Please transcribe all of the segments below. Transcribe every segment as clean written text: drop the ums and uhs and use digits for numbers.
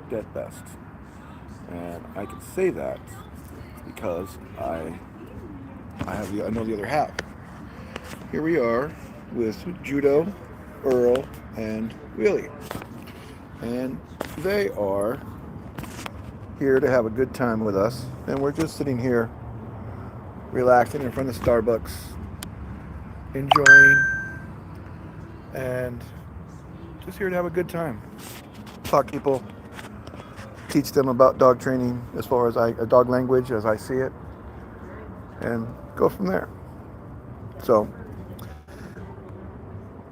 imperfect at best. And I can say that because I know the other half. Here we are with Judo, Earl, and Willie. And they are here to have a good time with us. And we're just sitting here relaxing in front of Starbucks, enjoying, and just here to have a good time. Talk to people, teach them about dog training as far as dog language as I see it, and go from there. So,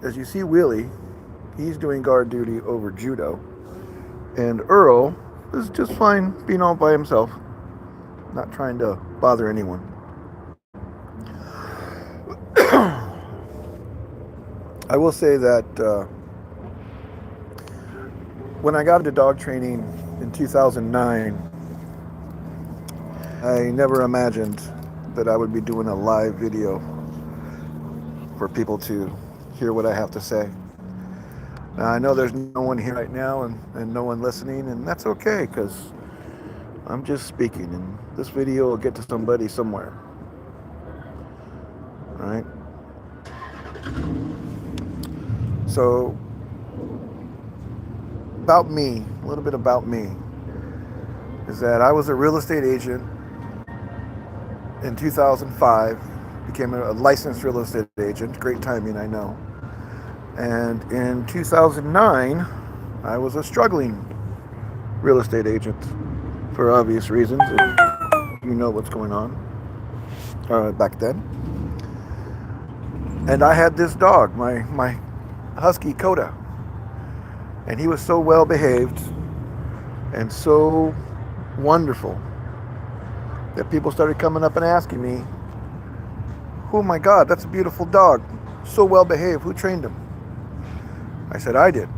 as you see Willie, he's doing guard duty over Judo, and Earl is just fine being all by himself, not trying to bother anyone. I will say that when I got into dog training in 2009, I never imagined that I would be doing a live video for people to hear what I have to say. Now, I know there's no one here right now and no one listening, and that's okay because I'm just speaking, and this video will get to somebody somewhere. All right? So, about me, a little bit about me, is that I was a real estate agent in 2005, became a licensed real estate agent. Great timing, I know. And in 2009, I was a struggling real estate agent for obvious reasons. You know what's going on back then. And I had this dog, my husky Coda. And he was so well behaved and so wonderful that people started coming up and asking me, oh my God, that's a beautiful dog. So well behaved. Who trained him? I said, I did.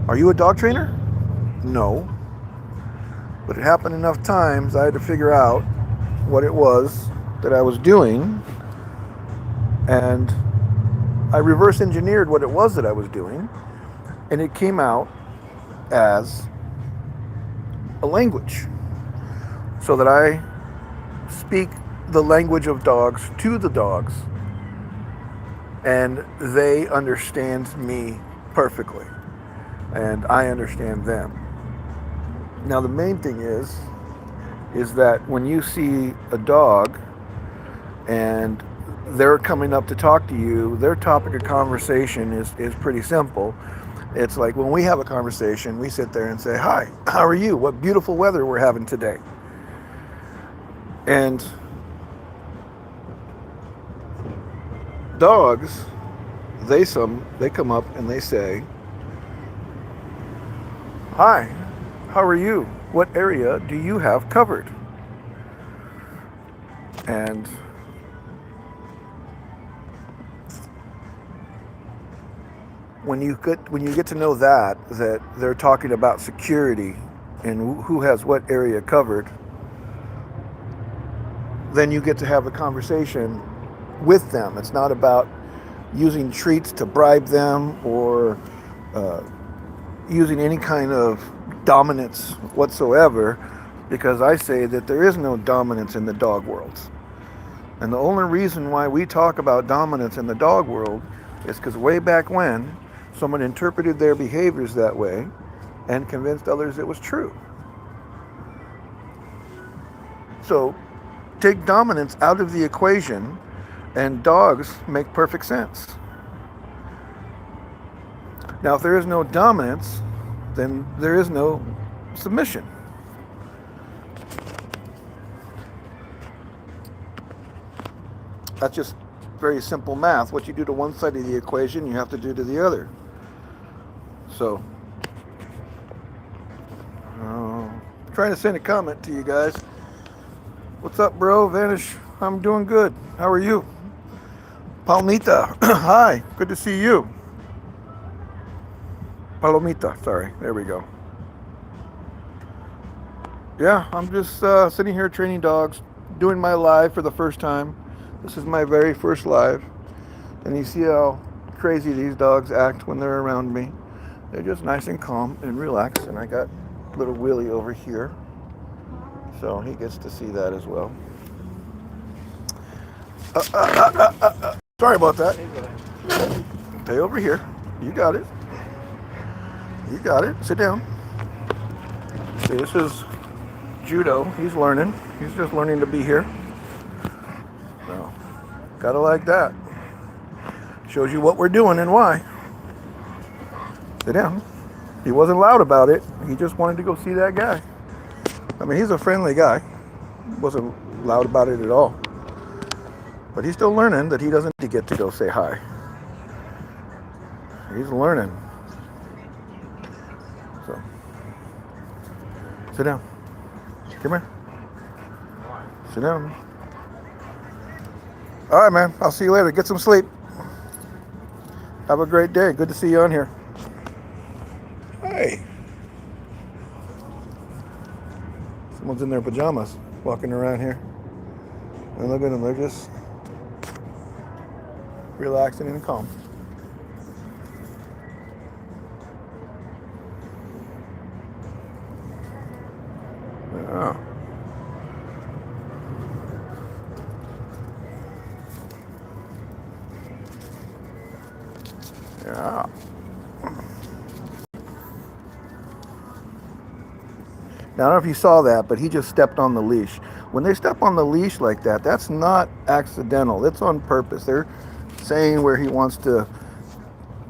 Are you a dog trainer? No. But it happened enough times I had to figure out what it was that I was doing. And I reverse engineered what it was that I was doing. And it came out as a language. So that I speak the language of dogs to the dogs, and they understand me perfectly, and I understand them. Now the main thing is that when you see a dog and they're coming up to talk to you, their topic of conversation is pretty simple. It's like when we have a conversation, we sit there and say, hi, how are you? What beautiful weather we're having today. And dogs, they come up and they say, hi, how are you? What area do you have covered? And when you get to know that they're talking about security and who has what area covered, then you get to have a conversation with them. It's not about using treats to bribe them or using any kind of dominance whatsoever, because I say that there is no dominance in the dog world. And the only reason why we talk about dominance in the dog world is because way back when, someone interpreted their behaviors that way and convinced others it was true. So take dominance out of the equation and dogs make perfect sense. Now, if there is no dominance, then there is no submission. That's just very simple math. What you do to one side of the equation, you have to do to the other. So, trying to send a comment to you guys. What's up, bro? Vanish. I'm doing good. How are you? Palmita. Hi. Good to see you. Palomita. Sorry. There we go. Yeah, I'm just sitting here training dogs, doing my live for the first time. This is my very first live. And you see how crazy these dogs act when they're around me. They're just nice and calm and relaxed. And I got little Willie over here, so he gets to see that as well. Sorry about that. Stay over here. You got it. You got it. Sit down. See, this is judo. He's learning. He's just learning to be here. So, gotta like that. Shows you what we're doing and why. Sit down. He wasn't loud about it. He just wanted to go see that guy. I mean, he's a friendly guy. He wasn't loud about it at all. But he's still learning that he doesn't get to go say hi. He's learning. So, sit down. Come here. Sit down. All right, man. I'll see you later. Get some sleep. Have a great day. Good to see you on here. Hey. Someone's in their pajamas walking around here. And look at them. They're just relaxing and calm. Yeah. Yeah. Now, I don't know if you saw that, but he just stepped on the leash. When they step on the leash like that, that's not accidental. It's on purpose. They're saying where he wants to.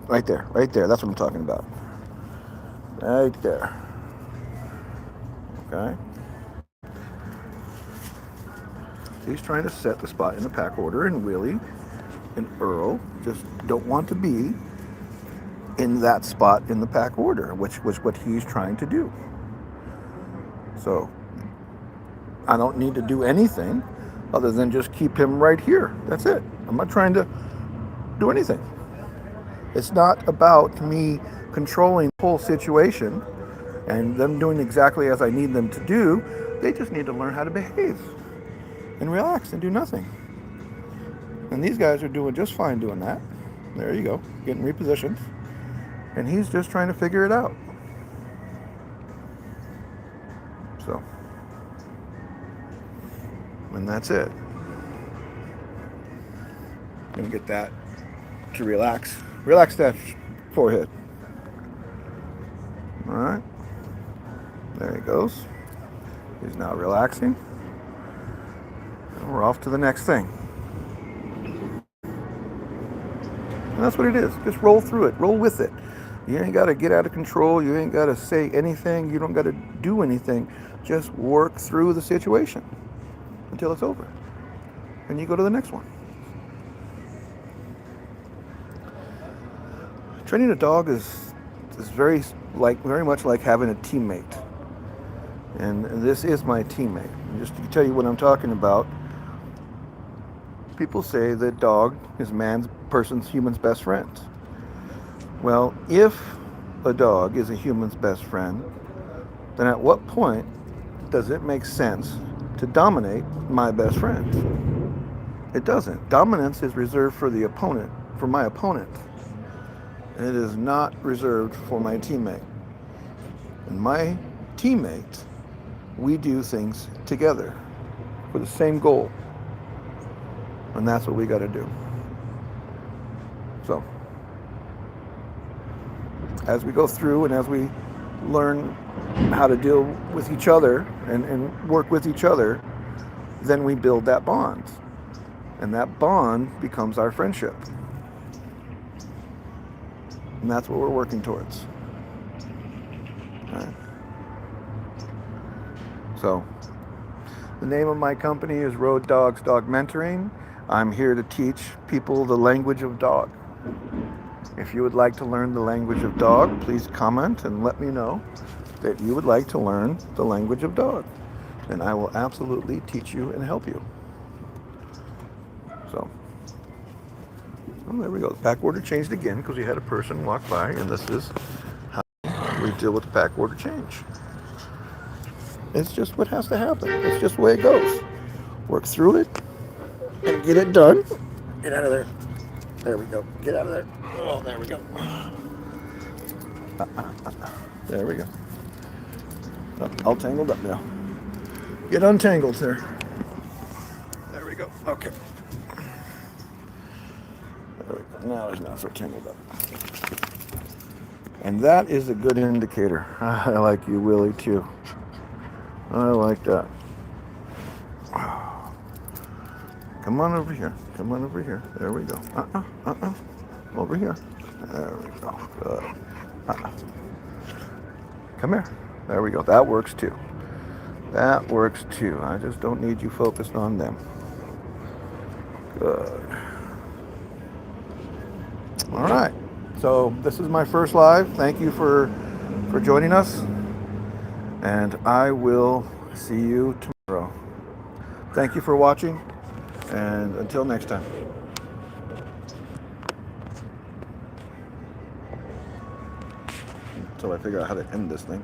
Right there. Right there. That's what I'm talking about. Right there. Okay. He's trying to set the spot in the pack order, and Willie and Earl just don't want to be in that spot in the pack order, which was what he's trying to do. So I don't need to do anything other than just keep him right here. That's it. I'm not trying to do anything. It's not about me controlling the whole situation and them doing exactly as I need them to do. They just need to learn how to behave and relax and do nothing. And these guys are doing just fine doing that. There you go, getting repositioned. And he's just trying to figure it out. So, and that's it. Gonna get that to relax. Relax that forehead. All right. There he goes. He's now relaxing. And we're off to the next thing. And that's what it is. Just roll through it. Roll with it. You ain't got to get out of control. You ain't got to say anything. You don't got to do anything. Just work through the situation until it's over. And you go to the next one. Training a dog is very much like having a teammate. And this is my teammate. And just to tell you what I'm talking about, people say that dog is human's best friend. Well, if a dog is a human's best friend, then at what point does it make sense to dominate my best friend? It doesn't. Dominance is reserved for the opponent, for my opponent. And it is not reserved for my teammate. And my teammate, we do things together for the same goal. And that's what we got to do. So, as we go through and as we learn how to deal with each other and work with each other, then we build that bond. And that bond becomes our friendship. And that's what we're working towards. All right. So, the name of my company is Road Dogs Dog Mentoring. I'm here to teach people the language of dog. If you would like to learn the language of dog, please comment and let me know that you would like to learn the language of dog. And I will absolutely teach you and help you. So, well, there we go. The pack order changed again because we had a person walk by, and this is how we deal with the pack order change. It's just what has to happen. It's just the way it goes. Work through it and get it done. Get out of there. There we go. Get out of there. Oh, there we go. There we go. Oh, all tangled up now. Get untangled, sir. There we go. Okay. There we go. Now he's not so tangled up. And that is a good indicator. I like you, Willie, too. I like that. Come on over here. Come on over here. There we go. Over here. There we go. Good. Come here. There we go. That works too. That works too. I just don't need you focused on them. Good. All right. So this is my first live. Thank you for joining us. And I will see you tomorrow. Thank you for watching. And until next time. Until I figure out how to end this thing.